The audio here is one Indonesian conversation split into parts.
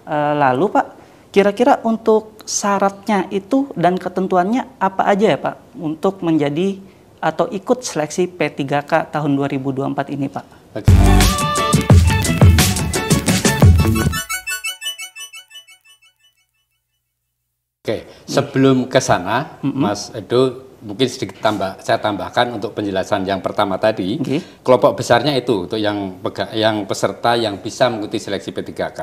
Lalu Pak, kira-kira untuk syaratnya itu dan ketentuannya apa aja ya Pak untuk menjadi atau ikut seleksi P3K tahun 2024 ini Pak? Oke, sebelum ke sana, Mas Edo, mungkin sedikit saya tambahkan untuk penjelasan yang pertama tadi. Kelompok besarnya itu untuk yang peserta yang bisa mengikuti seleksi P3K.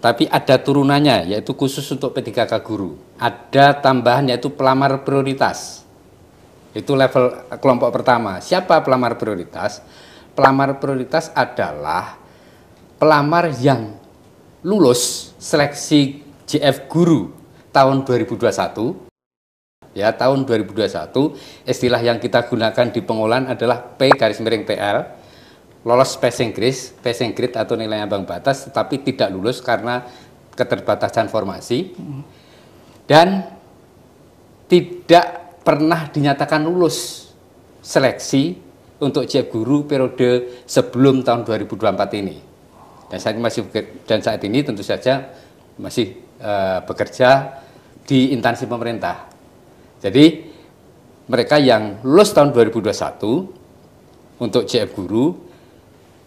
Tapi ada turunannya, yaitu khusus untuk P3K guru. Ada tambahan yaitu pelamar prioritas. Itu level kelompok pertama. Siapa pelamar prioritas? Pelamar prioritas adalah pelamar yang lulus seleksi JF guru tahun 2021, ya tahun 2021, istilah yang kita gunakan di pengolahan adalah P-TL, lolos passing grade atau nilai ambang batas, tetapi tidak lulus karena keterbatasan formasi, dan tidak pernah dinyatakan lulus seleksi untuk JF guru periode sebelum tahun 2024 ini. Dan saat ini tentu saja masih bekerja di instansi pemerintah. Jadi mereka yang lulus tahun 2021 untuk JF guru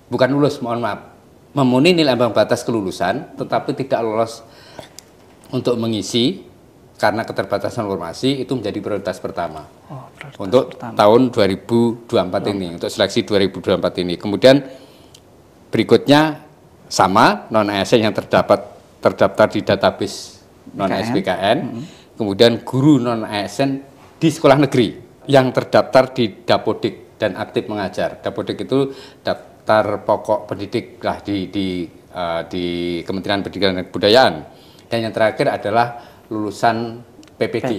bukan lulus, mohon maaf, memenuhi nilai ambang batas kelulusan tetapi tidak lolos untuk mengisi karena keterbatasan formasi, itu menjadi prioritas pertama untuk tahun 2024 ini, untuk seleksi 2024 ini. Kemudian berikutnya sama, non-ASN yang terdaftar di database non-SBKN, kemudian guru non-ASN di sekolah negeri yang terdaftar di Dapodik dan aktif mengajar. Dapodik itu daftar pokok pendidik lah di Kementerian Pendidikan dan Kebudayaan. Dan yang terakhir adalah lulusan PPG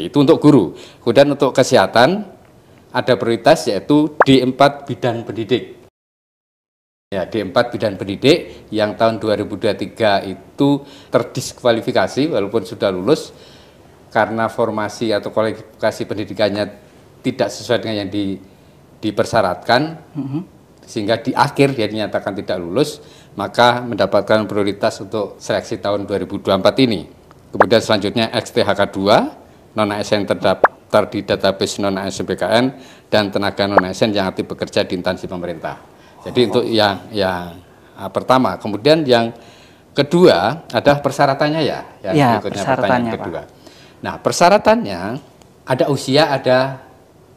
itu untuk guru. Kemudian untuk kesehatan ada prioritas yaitu D4 bidan pendidik. Ya, D4 bidan pendidik yang tahun 2023 itu terdiskualifikasi walaupun sudah lulus karena formasi atau kualifikasi pendidikannya tidak sesuai dengan yang dipersyaratkan, sehingga di akhir dia dinyatakan tidak lulus, maka mendapatkan prioritas untuk seleksi tahun 2024 ini. Kemudian selanjutnya XTHK2, non-ASN terdaftar di database non-ASN BKN, dan tenaga non-ASN yang aktif bekerja di instansi pemerintah. Jadi untuk yang pertama, kemudian yang kedua adalah persyaratannya yang berikutnya pertanyaan kedua. Pak. Nah, persyaratannya ada usia, ada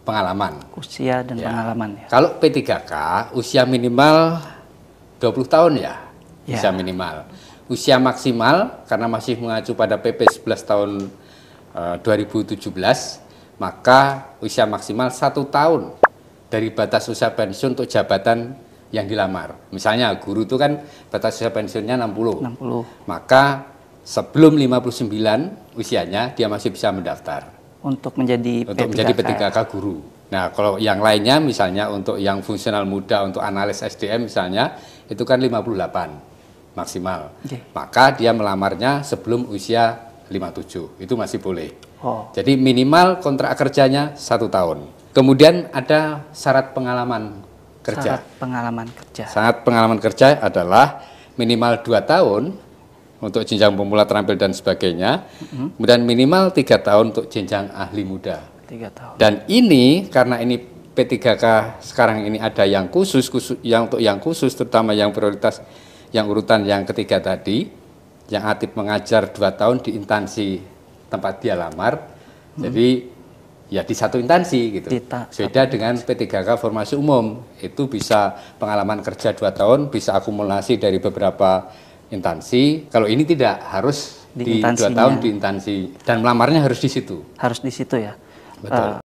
pengalaman. Usia dan pengalaman ya. Kalau P3K usia minimal 20 tahun usia minimal. Usia maksimal karena masih mengacu pada PP 11 tahun 2017, maka usia maksimal 1 tahun dari batas usia pensiun untuk jabatan yang dilamar. Misalnya guru itu kan batas usia pensiunnya 60. Maka sebelum 59 usianya dia masih bisa mendaftar untuk menjadi P3K guru. Nah, kalau yang lainnya misalnya untuk yang fungsional muda, untuk analis SDM misalnya, itu kan 58 maksimal. Maka dia melamarnya sebelum usia 57. Itu masih boleh. Jadi minimal kontrak kerjanya 1 tahun. Kemudian ada syarat pengalaman kerja. Syarat pengalaman kerja adalah minimal 2 tahun untuk jenjang pemula terampil dan sebagainya, kemudian minimal 3 tahun untuk jenjang ahli muda. 3 tahun. Dan ini karena ini P3K sekarang ini ada yang khusus terutama yang prioritas yang urutan yang ketiga tadi, yang aktif mengajar 2 tahun di instansi tempat dia lamar. Jadi ya di satu instansi gitu. Beda dengan P3K formasi umum, itu bisa pengalaman kerja 2 tahun, bisa akumulasi dari beberapa instansi. Kalau ini tidak, harus di 2 tahun di instansi, dan melamarnya harus di situ. Harus di situ ya. Betul.